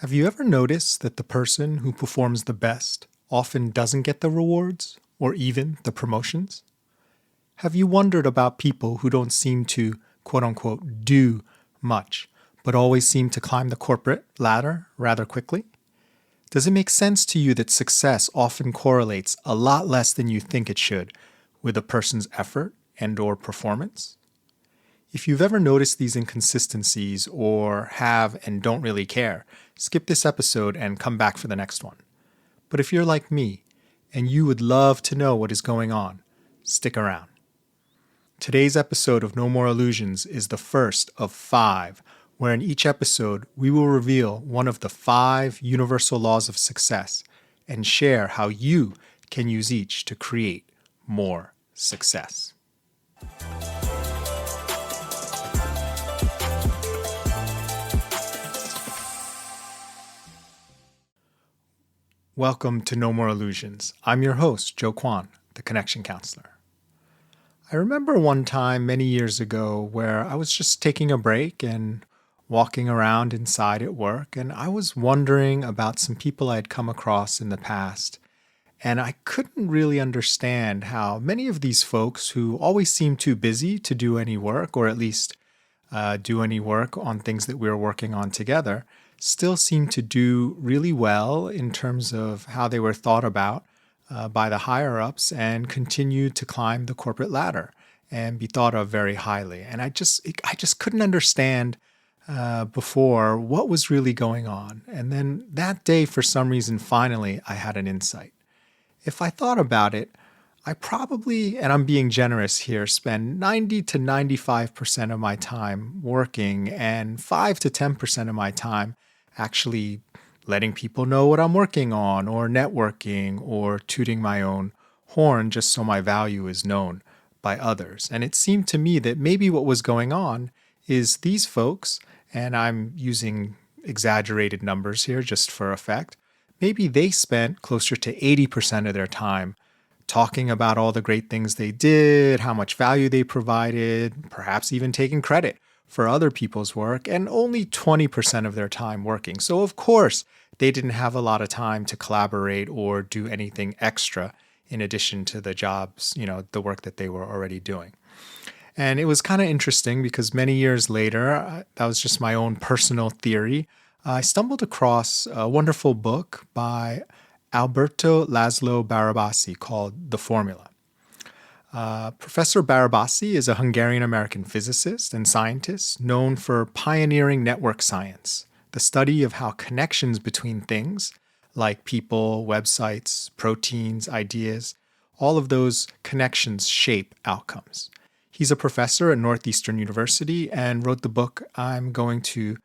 Have you ever noticed that the person who performs the best often doesn't get the rewards or even the promotions? Have you wondered about people who don't seem to, quote unquote, do much, but always seem to climb the corporate ladder rather quickly? Does it make sense to you that success often correlates a lot less than you think it should with a person's effort and/or performance? If you've ever noticed these inconsistencies or have and don't really care, skip this episode and come back for the next one. But if you're like me and you would love to know what is going on, stick around. Today's episode of No More Illusions is the first of 5, where in each episode we will reveal one of the 5 universal laws of success and share how you can use each to create more success. Welcome to No More Illusions. I'm your host, Joe Kwon, the Connection Counselor. I remember one time many years ago where I was just taking a break and walking around inside at work, and I was wondering about some people I had come across in the past. And I couldn't really understand how many of these folks who always seemed too busy to do any work, or at least do any work on things that we were working on together, still seem to do really well in terms of how they were thought about by the higher-ups and continue to climb the corporate ladder and be thought of very highly. And I just couldn't understand before what was really going on. And then that day, for some reason, finally, I had an insight. If I thought about it, I probably, and I'm being generous here, spend 90 to 95% of my time working and 5 to 10% of my time actually letting people know what I'm working on, or networking, or tooting my own horn just so my value is known by others. And it seemed to me that maybe what was going on is these folks, and I'm using exaggerated numbers here just for effect, maybe they spent closer to 80% of their time talking about all the great things they did, how much value they provided, perhaps even taking credit for other people's work, and only 20% of their time working. So of course, they didn't have a lot of time to collaborate or do anything extra in addition to the jobs, the work that they were already doing. And it was kind of interesting because many years later, that was just my own personal theory, I stumbled across a wonderful book by Albert-Laszlo Barabasi called The Formula. Professor Barabasi is a Hungarian-American physicist and scientist known for pioneering network science, the study of how connections between things like people, websites, proteins, ideas, all of those connections shape outcomes. He's a professor at Northeastern University and wrote the book I'm going to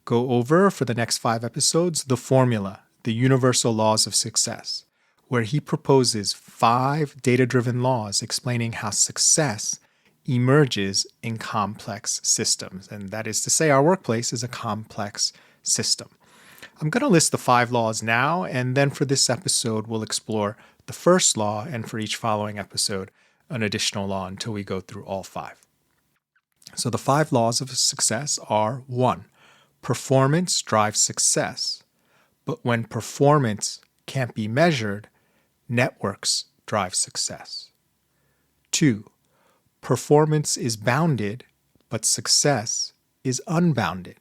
go over for the next 5 episodes, The Formula, the Universal Laws of Success, where he proposes 5 data-driven laws explaining how success emerges in complex systems. And that is to say, our workplace is a complex system. I'm going to list the 5 laws now, and then for this episode, we'll explore the first law, and for each following episode, an additional law until we go through all 5. So the 5 laws of success are: 1, performance drives success. But when performance can't be measured, networks drive success. 2, performance is bounded, but success is unbounded.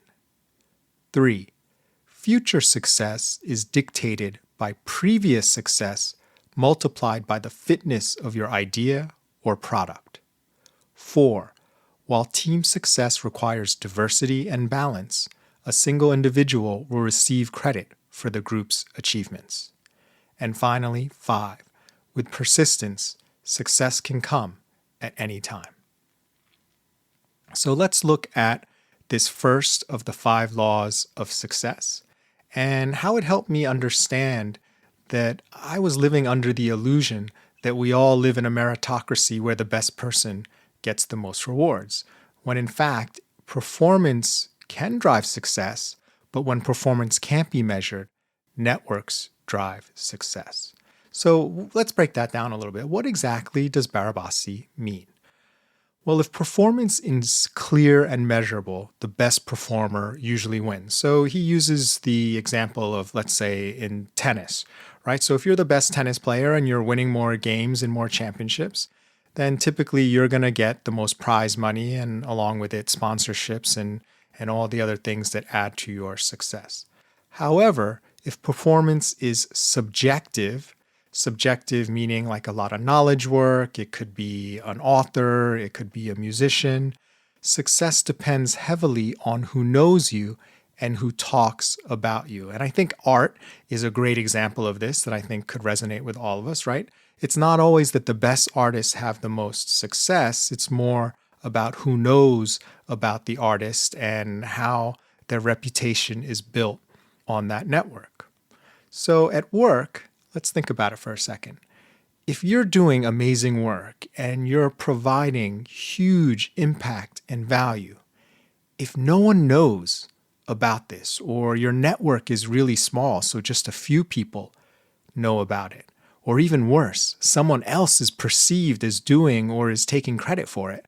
3, future success is dictated by previous success multiplied by the fitness of your idea or product. 4, while team success requires diversity and balance, a single individual will receive credit for the group's achievements. And finally, 5, with persistence, success can come at any time. So let's look at this first of the 5 laws of success and how it helped me understand that I was living under the illusion that we all live in a meritocracy where the best person gets the most rewards, when in fact, performance can drive success, but when performance can't be measured, networks drive success. So let's break that down a little bit. What exactly does Barabasi mean? Well, if performance is clear and measurable, the best performer usually wins. So he uses the example of, let's say, in tennis, right? So if you're the best tennis player and you're winning more games and more championships, then typically you're going to get the most prize money and along with it sponsorships and all the other things that add to your success. However, if performance is subjective meaning like a lot of knowledge work, it could be an author, it could be a musician. Success depends heavily on who knows you and who talks about you. And I think art is a great example of this that I think could resonate with all of us, right? It's not always that the best artists have the most success. It's more about who knows about the artist and how their reputation is built on that network. So at work, let's think about it for a second. If you're doing amazing work and you're providing huge impact and value, if no one knows about this or your network is really small, so just a few people know about it, or even worse, someone else is perceived as doing or is taking credit for it,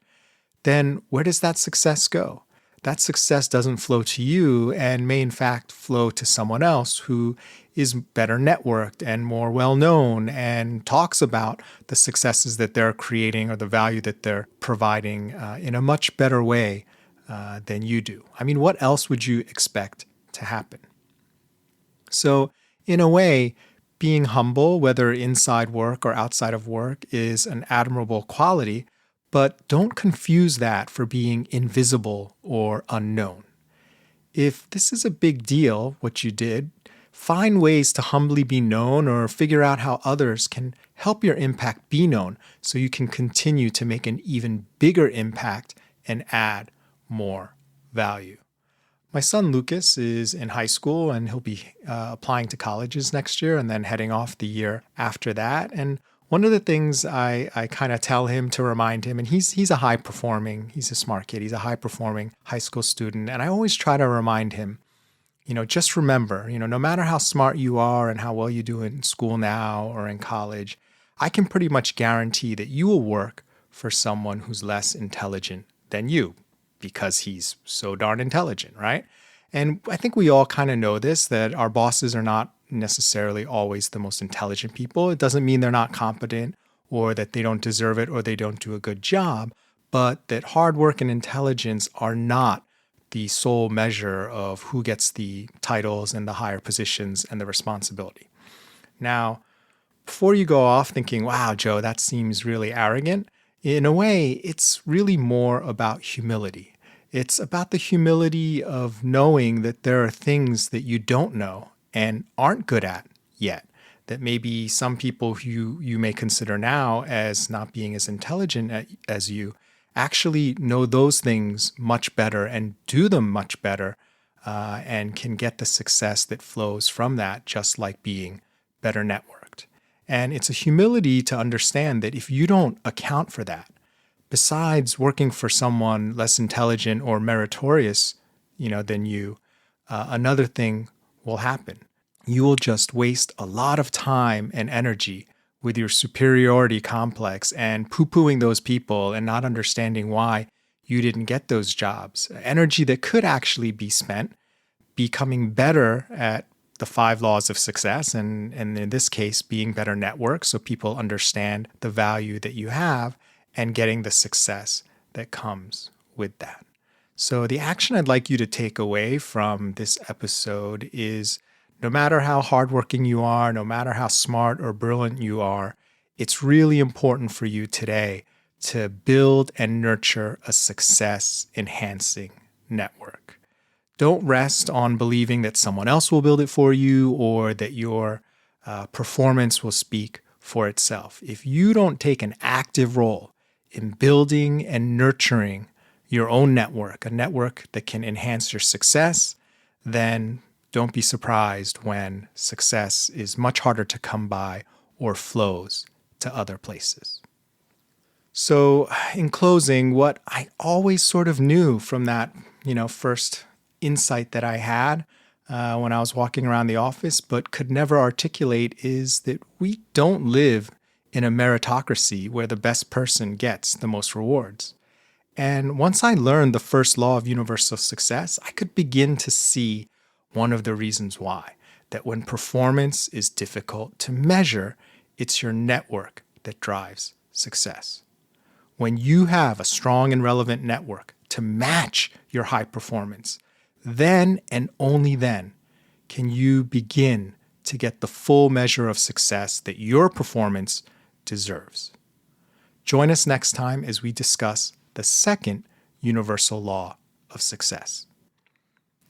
then where does that success go? That success doesn't flow to you and may in fact flow to someone else who is better networked and more well-known and talks about the successes that they're creating or the value that they're providing in a much better way than you do. I mean, what else would you expect to happen? So in a way, being humble, whether inside work or outside of work, is an admirable quality, but don't confuse that for being invisible or unknown. If this is a big deal, what you did, find ways to humbly be known or figure out how others can help your impact be known so you can continue to make an even bigger impact and add more value. My son Lucas is in high school and he'll be applying to colleges next year and then heading off the year after that. And one of the things I kind of tell him to remind him, and he's a smart kid, he's a high-performing high school student, and I always try to remind him, just remember, no matter how smart you are and how well you do in school now or in college, I can pretty much guarantee that you will work for someone who's less intelligent than you because he's so darn intelligent, right? And I think we all kind of know this, that our bosses are not necessarily always the most intelligent people. It doesn't mean they're not competent or that they don't deserve it or they don't do a good job, but that hard work and intelligence are not the sole measure of who gets the titles and the higher positions and the responsibility. Now, before you go off thinking, wow, Joe, that seems really arrogant, in a way, it's really more about humility. It's about the humility of knowing that there are things that you don't know and aren't good at yet, that maybe some people who you may consider now as not being as intelligent as you actually know those things much better and do them much better and can get the success that flows from that, just like being better networked. And it's a humility to understand that if you don't account for that, besides working for someone less intelligent or meritorious, than you, another thing will happen. You will just waste a lot of time and energy with your superiority complex and poo-pooing those people and not understanding why you didn't get those jobs. Energy that could actually be spent becoming better at the 5 laws of success, and in this case, being better networked so people understand the value that you have and getting the success that comes with that. So the action I'd like you to take away from this episode is no matter how hardworking you are, no matter how smart or brilliant you are, it's really important for you today to build and nurture a success-enhancing network. Don't rest on believing that someone else will build it for you or that your performance will speak for itself. If you don't take an active role in building and nurturing your own network, a network that can enhance your success, then don't be surprised when success is much harder to come by or flows to other places. So in closing, what I always sort of knew from that, first insight that I had when I was walking around the office, but could never articulate, is that we don't live in a meritocracy where the best person gets the most rewards. And once I learned the first law of universal success, I could begin to see one of the reasons why. That when performance is difficult to measure, it's your network that drives success. When you have a strong and relevant network to match your high performance, then and only then can you begin to get the full measure of success that your performance deserves. Join us next time as we discuss the second universal law of success.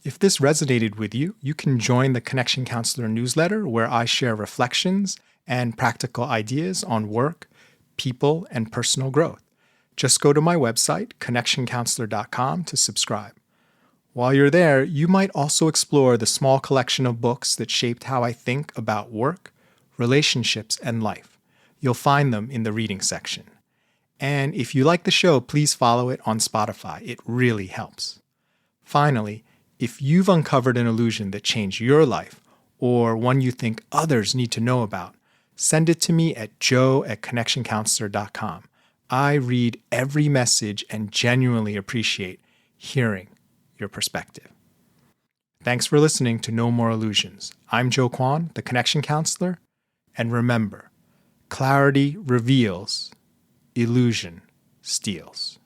If this resonated with you, you can join the Connection Counselor newsletter where I share reflections and practical ideas on work, people, and personal growth. Just go to my website, connectioncounselor.com, to subscribe. While you're there, you might also explore the small collection of books that shaped how I think about work, relationships, and life. You'll find them in the reading section. And if you like the show, please follow it on Spotify. It really helps. Finally, if you've uncovered an illusion that changed your life or one you think others need to know about, send it to me at joe@connectioncounselor.com. I read every message and genuinely appreciate hearing your perspective. Thanks for listening to No More Illusions. I'm Joe Kwon, the Connection Counselor, and remember, clarity reveals, illusion steals.